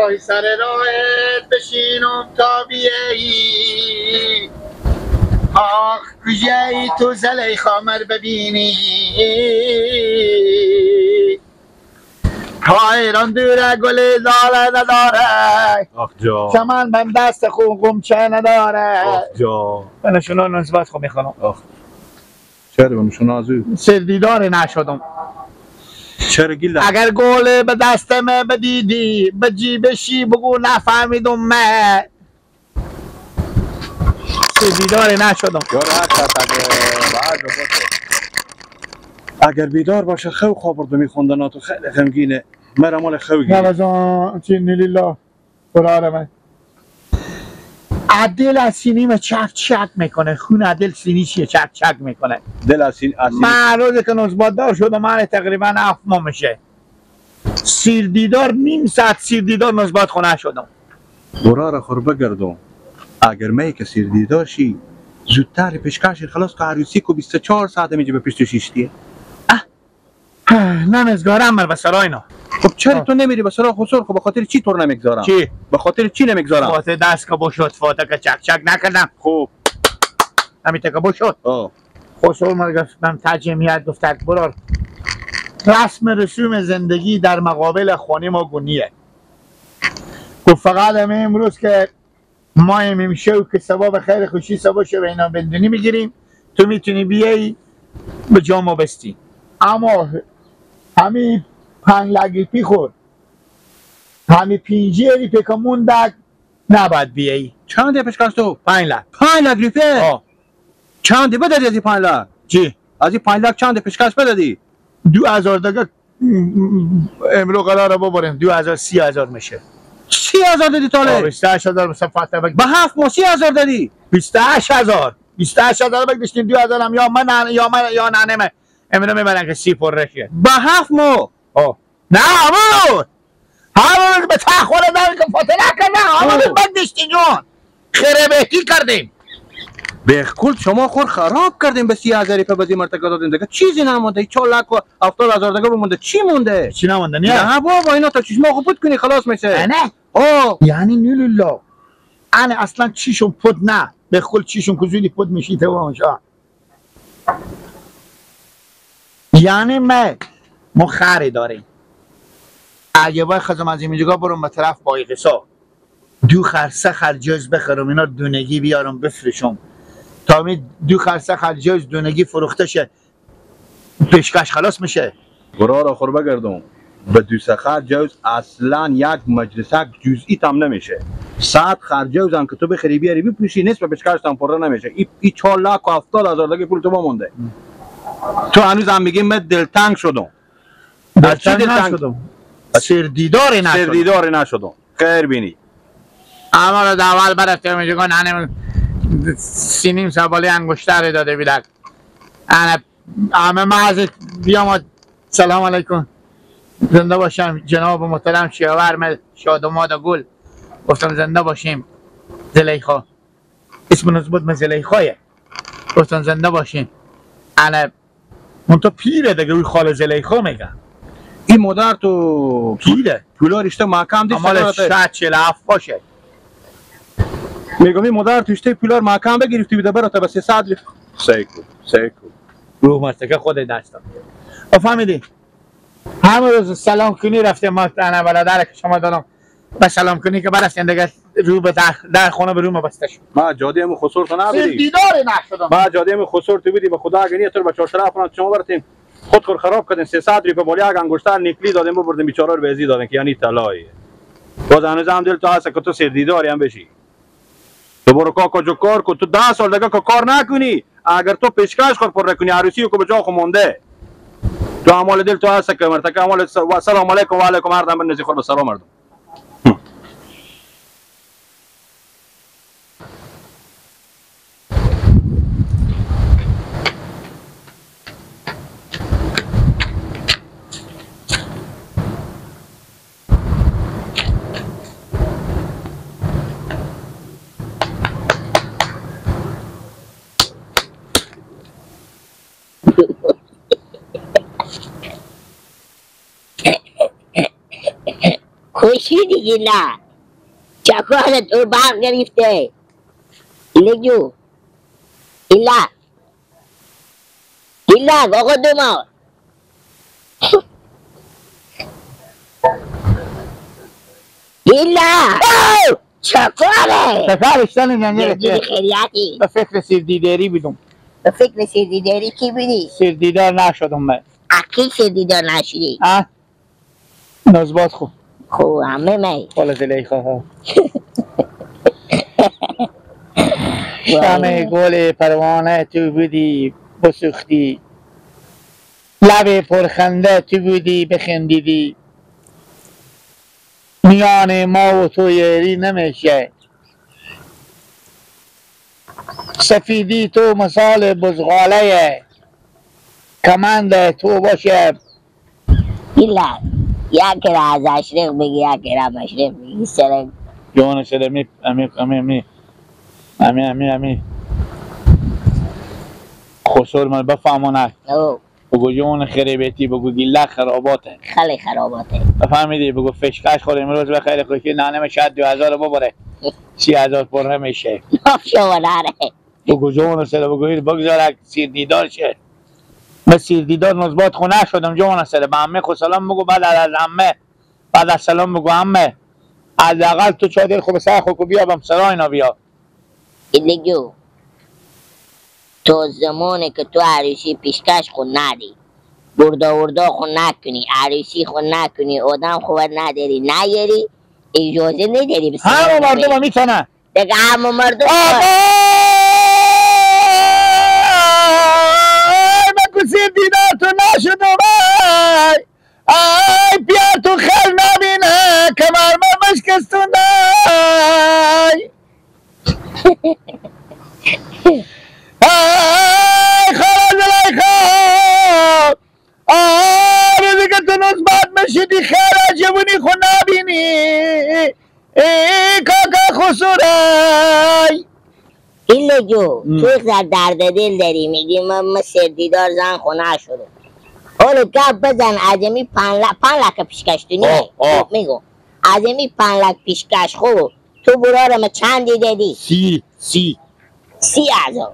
پای سر راهت بشینم تا بیایی آخ کجایی تو زلیخا مر ببینی ایران دوره گل زاله نداره آخ جا چمن من دست خون قمچه نداره آخ جا من شنو نسبت خو میخونم آخ چرا بمشون آزو سردیدار نشدم چرا گیل اگر گل به دستم بدیدی به جیبشی بگو نفهمیدم من سردیدار نشدم یار هر ساعت اگر بیدار باشه خو خوابرد میخوندن تو خیلی غمگینه مرا مال خوگی نوازان چینی لیلا برای من عدل از سینیم چک چک میکنه خون عدل سینی چیه چک چک میکنه دل اسین من روزی که نزبات دار شدم من تقریبا 7 ماه میشه سیردیدار نیم ساعت سیردیدار نزبات خونه شدم برا را خور بگردم اگر می که سیردیدار شی زودتر پیشکش خلاص که عروسی کو 24 ساعت میجه به پشت شیشتیه نمیزگارم من به سراینا خب چرا تو نمیری به سراغ خسر خب به خاطر چی طور نمیگذارم چی؟ به خاطر چی نمیگذارم فاته دست که بشد فاته که چک چک نکردم خب همیته که بشد آه خسرو من گفتم تجمیت گفتک برار رسم رسوم زندگی در مقابل خانه ما گونیه گفت فقط همه امروز که ما میشه و که ثواب خیر خوشی ثواب شو اینا بندونی میگیریم تو میتونی بیایی به جامو بستی اما همین 5 لگی پی خور همین 5 ریپه که موندک نباید بیایی چند پیشکش تو 5 لگ 5 لک ریپه چند بدادی از این 5 لک چی؟ از این 5 لک چند پیشکش بدادی 2000 دیگه امرو قراره ببریم 2000 30,000 میشه 30,000 دادی تاله 28000 مثلا فتح به 7 ماه 30,000 دادی 28000 بگذاشتیم 2000 هم یا من یا ننه امرو میبرن که سی پر رشه به 7 ماه نه همون به تخوره داری که فتح نکنه همون بگذاشتی جون خیره بهتی کردیم به کل شما خور خراب کردیم به 30,000 ریپه بازی مرتکه دادیم دیگه چیزی نمونده 4 لک و 70,000 دیگه بمونده چی مونده چی نمونده نه بابا اینا تا چشما خود کنی خلاص میشه نه یعنی نیلولا انا اصلا چیشون پد نه به کل چیشون کزودی پد میشی تو اونجا یعنی ما خری داریم اگه باید خزم از این جگاه برم به طرف بایقسا 2 خرسه خرجاز بخرم اینا دونگی بیارم بفرشم تا می 2 خرسه خرجاز دونگی فروخته شه پیشکش خلاص میشه برا را خور بگردم به 200 خرجاز اصلا یک مجلسک جزئی تام نمیشه 100 خرجاز هم که تو بخری بیاری بپوشی نصف پیشکش تام پر نمیشه این 4 لک و 70,000 دیگه پول تو بمونده تو هنوز هم میگی من دلتنگ شدم دلتنگ نشدم سردیدار نشدم خیر بینی اما رو اول برفتیم اینجا ننه سینیم سوالی انگشتر داده بیدک همه محض بیام سلام علیکم زنده باشم جناب محترم شیاور شادماد گل گفتم زنده باشیم زلیخا اسم نزبط من زلیخایه گفتم زنده باشیم انا منطقه پیره دیگه روی خال زلیخا میگن این مادر تو پیره پولا رشته محکم دیست امال 47 باشه میگم این مادر تو رشته پولار محکم بگرفتی بده برات به 300 سیکو روح مرتکه خود دستم فهمیدی همه روز سلام کنی رفتیم ما انا برادر که شما دارم به سلام کنی که برستین دیگه رو به در خونه به روم بسته شد ما جاده هم خسور تو نبودی دیدار نشدم ما جاده هم خسور تو بودی به خدا اگه تو به چهارشنبه خونه شما برتیم خود خراب کردین 300 ریپه بالی اگه انگشتر نکلی دادیم ببردیم بیچاره رو به ازی دادن که یعنی طلایی باز هنوز هم دل تو هست که تو سردیداری هم بشی تو برو کاکا جو کار کو تو 10 سال دیگه کار نکنی اگر تو پیشکش خور پر نکنی عروسی کو به جا خو مونده تو اعمال دل تو هست که مرتکه اعمال سلام علیکم و علیکم هر دم بنزی خور به سلام مردم خوشی دیگه نه چکار تو برق گرفته لجو ایلا آقا دوما ایلا چکاره سفرشتن جنجره یه خیریتی به فکر سیردیداری بیدم به فکر سیردیداری کی بودی؟ سیردیدار نشدم من اکی سیردیدار نشدی؟ نزبات خوب خب همه می حالا زلیخا ها شمع گل پروانه تو بودی بسوختی لب پرخنده تو بودی بخندیدی میان ما و تو یاری نمیشه سفیدی تو مثال بزغاله کمند تو باشه ایلا یک را از اشرق بگی یک را مشرق بگی سرک جوان شده امی خسور من بفهمونه بگو جوان خریبتی بگو گله خراباته خیلی خراباته بفهمیدی بگو فشکش خور امروز به خیلی خوشی نانه شاید 2000 ببره 30,000 پره میشه ناف شما نره بگو جوان شده بگو این بگذاره سیر دیدار شه من سیر دیدار نزبات خونه شدم جوان شده به امه خود سلام بگو بعد از امه بعد از سلام بگو امه حداقل تو چادر خوب سر خود بیا بم سرای اینا بیا ایلگو تو زمانی که تو عروسی پیشکش خود ندی بردا خود نکنی عروسی خود نکنی آدم خود نداری نیاری اجازه نداری بسید همه مردم هم میتونه دیگه همه مردم بگو سیر دیدار تو نشدم ای بیا تو خل نبینه کمر من مشکستونه ای خاله زلیخا روزی که تو نزبت مشیدی خیلی جوونی خود نبینی ای کاکا خسورای ایلگو تو یک درد دل داری میگی من سردیدار زن خونه شدم حالا گپ بزن عجمی 5 لک پیشکش تو نیه میگو عجمی 5 لک پیشکش خوب تو برارم چندی دادی 30,000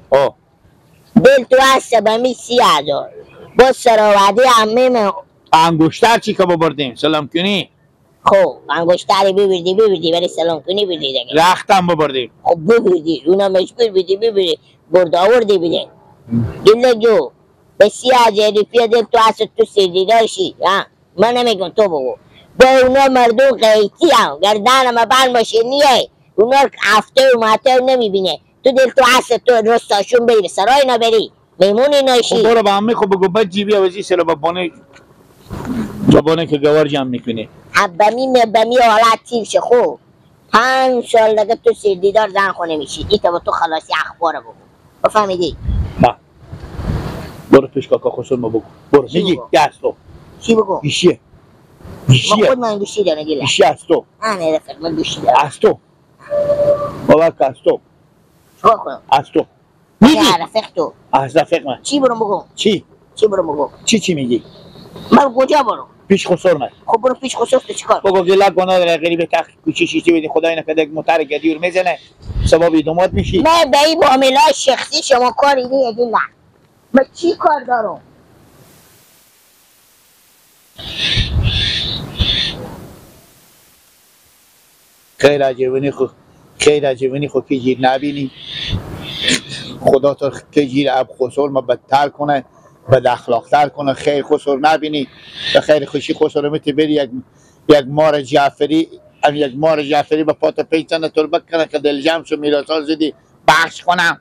دل تو هست بمی 30,000 با سراوده همه من انگشتر چی که ببردیم سلام کنی خب انگشتری ببردی ولی سلام کنی بردی دیگه رختم ببردیم خب ببردی اونا مجبور بودی ببری برد آوردی بده گله جو به 30,000 روپیه دل تو هست تو سردیدار شی من نمیگم تو بگو با اونا مردم قیتی هم گردن ما بند باشه نیه اونا هفته و ماته نمیبینه تو دل تو هست تو رستاشون بری به سرای اینا بری میمونی ناشی خب برو به همه خب بگو بد جیبی وزی سر بابانه که گوار جمع میکنی بمی حالت تیر شه خوب 5 سال دیگه تو سردیدار زن خونه میشی ایتا با تو خلاصی اخبار بگو بفهمیدی؟ با برو پیش کاکا خسور ما بگو برو میگی دست تو چی بگو؟ گوشیه ما خود من گوشی دارم گیله گوشی از تو نه رفق من گوشی دارم از تو بابا از تو چکار کنم؟ از تو میگی؟ رفق تو از رفق من چی برم بگو؟ چی برم بگو؟ چی میگی؟ من کجا برم؟ پیش خسور من خب برو پیش خسور تو چیکار؟ بگو گله گناه داره غریب تخت کوچی شیشتی بدی خدای نکرده یک موتر گدیور میزنه سبابی دومات میشی من به این معاملات شخصی شما کاری نیه گیله من چی کار دارم؟ خیر عجبونی خود که گیر نبینی خدا تو که گیر اب خسور ما بدتر کنه بد اخلاقتر کنه خیر خسور نبینی به خیر خوشی خسور میتی بری یک مار جعفری به پات پیچنه تربک کنه که دل جمع شو میراسال زدی بخش کنم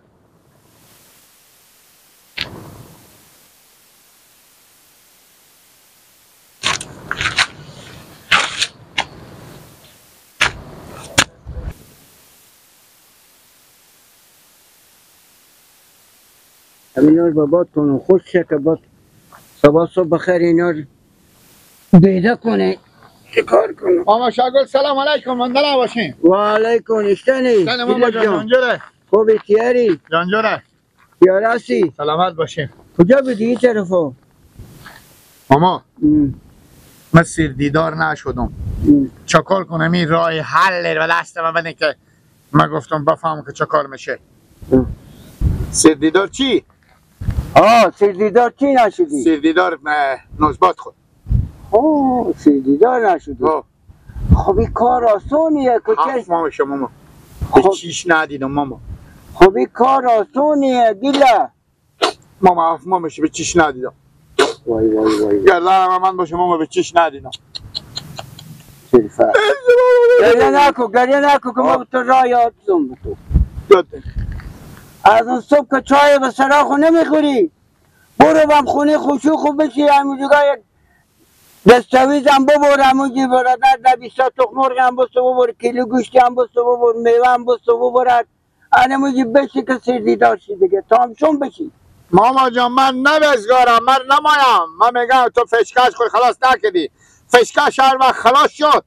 اینا رو باد کنم خوش شه که باد صبح بخیر اینا رو بیده کنه چه کار کنم ماما شاگل سلام علیکم منده نباشین و علیکم اشتنی سلام ماما جانجوره خوبی تیاری جانجوره تیارستی سلامت باشین کجا بدی این طرفا ماما من سردیدار نشدم چکار کنم این راه حل و دست من بده که من گفتم بفهم که چکار میشه. سردیدار چی؟ سردیدار چی نشدی؟ سردیدار نوزبات خود. سردیدار نشدی؟ خب این کار آسونیه که هفت ماه شما به چیش ندیدم ماما. خب این کار آسونیه گیله ماما 7 ماه میشه به چیش ندیدم. وای گردن من باشه ماما به چیش ندیدم. گریه نکو که ما تو راه یادم به تو. از اون صبح که چای به سراخو نمیخوری برو بم خونه خوشو بشی همونجوگاه یک دستاویز هم ببور همونجی برادر در 20 تخم مرغ هم بستو ببور کیلو گوشتی هم بستو ببور میوه هم بستو ببورد همونجی بشی که سردیدار شی دیگه تامشون بشی. ماما جان من نبزگارم من نمایم. من میگم تو فشکش خود خلاص نکردی. فشکش هر وقت خلاص شد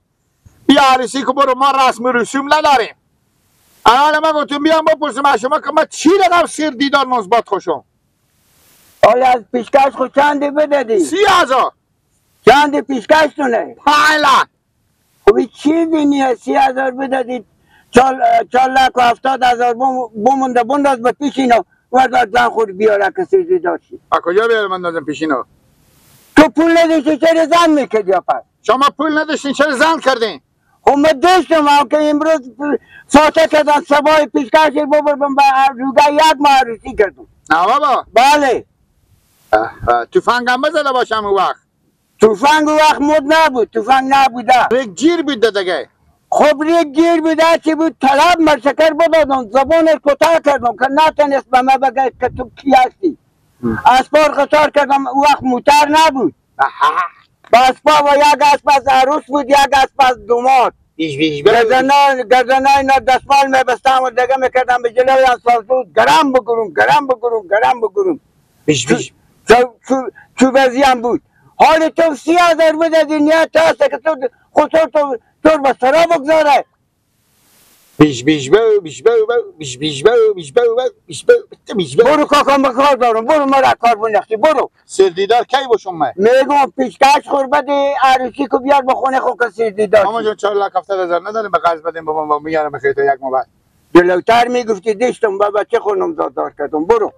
بیا عروسی که برو ما رسم و رسوم نداریم. الان من گفتم بیام بپرسم از شما که من چی رقم سردیدار نوزبات خوشم. حالا از پیشکش خود چندی بدادی؟ 30,000. چندی پیشکش تونه؟ 5 لک. خب چی دینیه 30,000 بدادی 4,70,000 بمونده بنداز به پیش اینا ورداد زن خود بیاره که سردیدار شی. از کجا بیارم اندازم پیش اینا؟ تو پول نداشتی چرا زن میکردی پس؟ شما پول نداشتین چرا زن کردین؟ خب من داشتم هم که امروز فاتح کردن سبای پیشکش ببرم به روگاه 1 ماه عروسی کردم. نه بابا. بله. تفنگم بزده باشم اون وقت. تفنگ اون وقت مد نبود تفنگ نبوده. ریک گیر بوده دیگه. خب ریک گیر بوده چی بود طلب مرشکر بدادم زبانش کوتاه کردم که نتونست به من بگه که تو کی هستی. اسبار قطار کردم اون وقت موتر نبود. با اسبا و یک اسب از عروس بود یک اسب از دوماد. گردنای اینا دستمال میبستم و دیگه میکردم به جلوی اسفالتو گرم بگرم. چو وزیم بود. حال تو 30,000 بدادی نیت هست که تو خودتو تو به سرا بگذاره. برو کاکام بکار دارم برو مرا کار بنخشی برو. سردیدار کی باشم من؟ میگم پیشکش خوربت عروسی که بیار بخونه خود که سردیدار ماما جان 4,70,000 نداریم به قرض بدیم بابا میارم به خیلی 1 ماه بعد. جلوتر میگفتی داشتم با بچه خود نمزاددار کردم برو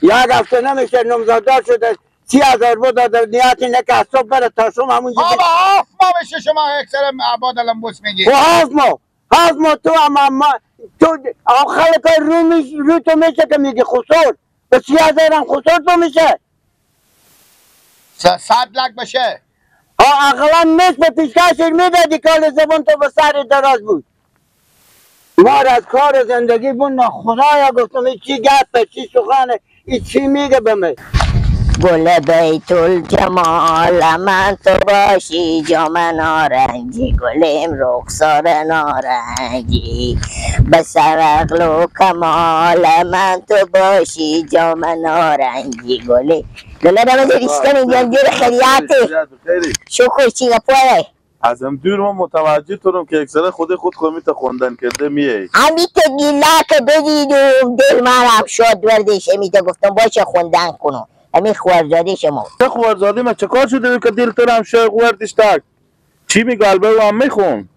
1 هفته نمیشه نمزاددار شده 30,000 بداد نیتی نه که از صبح بره تا شما همونجا بابا 7 ماه بشه شما اکثر عباد الانبوس میگی. و 7 ماه تو تو خلق رو تو میشه که میگی خسور به 30,000 هم خسور تو میشه 100 لک بشه. اقلا نصف پیشکش میدادی کال زبان تو به سر دراز بود. ما از کار زندگی بودن خدایا گفتم این چی گفته چی سخنه این چی میگه به من. گل بیت الجمال من تو باشی جام نارنجی گلیم رخسار نارنجی به سرقل و کمال من تو باشی جام نارنجی گلی گله دمه ریشتن جنجور خیریاتی شکر چی گپوه ازم دور ما متوجه تورم که اکثر خود خمیت خوندن کرده میه همیت گیلا که بدیدم دل منم شد وردش همیت گفتم باشه خوندن کنم همین خوارزاده شما چه خوارزاده من چه کار شده که دل ترم شایق وردش تک چی میگه البه و هم میخون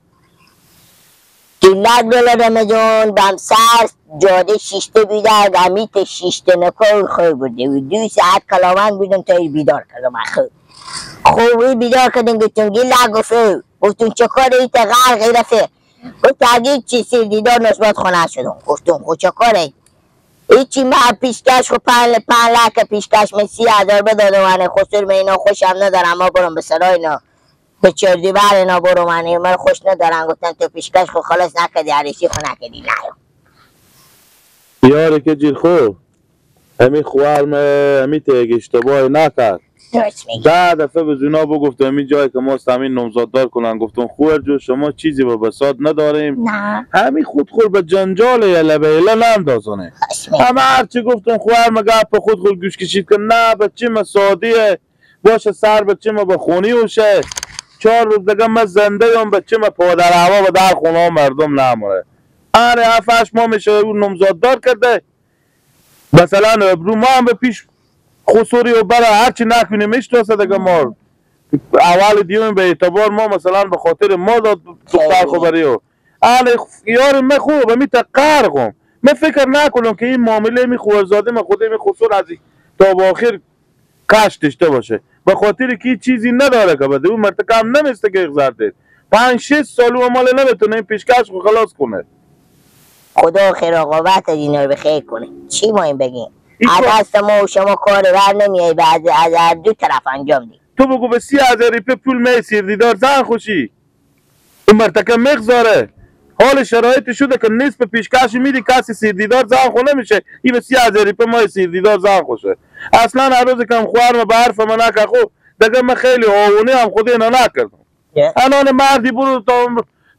گیلا گل رمضان بم سر جاده شیشته بیدار همیت شیشته نکار خوی بوده و 2 ساعت کلاوان بودم تا بیدار کردم خوبی بیدار کردم گفتم گیلا گفتم چه کار ایت غیر رفه گفت اگه چی سردیدار نسبت خونه شدم گفتم خود چه کاره ایچی من پیشکش خود 5 لک پیشکش من 30,000 بدادم من خسور من اینا خوشم ندارم ما برم به سرای اینا به چردی بر اینا برو من خوش ندارم گفتم تو پیشکش خود خلاص نکردی عریشی خود نکردی نه یاری که جیر خوب همین خوارم همین تیگ اشتباهی نکرد درست میگی 10 دفعه به زونا بگفتم همین جایی که ما همین نمزاددار کنن گفتم خوار جو شما چیزی به بساط نداریم نه همین خود به جنجال یه لبه ایلا نمدازانه همه هرچی گفتم خوار مگه به خود گوش کشید که نه بچه ما سادیه باشه سر بچه ما به خونی وشه 4 روز دیگه ما زنده هم بچه ما پادر هوا و در خونه ها مردم نموره آره 7-8 ماه میشه اون نمزاددار کرده مثلا ابرو ما هم به پیش خسوری و برای هرچی نکنیم میشتاسه دیگه ما اول دیوم به اعتبار ما مثلا به خاطر ما داد دختر خبری و یار من خوب می تقرقم من فکر نکنم که این معامله می خوارزاده من خود می خسور از تا با آخر کش داشته باشه به خاطر که چیزی نداره که بده اون مرتکب نمیسته که اغزرده 5-6 سال و مال نمیتونه این پیشکش رو خلاص کنه. خدا خیر عاقبت اینا رو بخیر کنه. چی ما این بگیم؟ از دست ما و شما کار بر نمیای و از دو طرف انجام دی. تو بگو به 30,000 روپیه پول می سیردیدار زن خوشی این مرتکب میگذاره حال شرایط شده که نصف پیشکش میدی کسی سیردیدار زن خو نمیشه این به 30,000 روپیه ما سیردیدار زن خوشه. اصلا هر روز که هم خوار به حرف من نکه خب دیگه من خیلی آونه هم خود اینا نکردم. الان مردی برو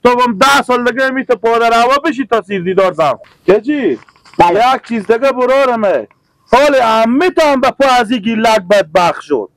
تا 10 سال دیگه میشه پادر هوا بشی تا سیردیدار زن که چی؟ یک چیز دیگه برارمه حال امیت هم به پا از اینگی لگ بدبخ شد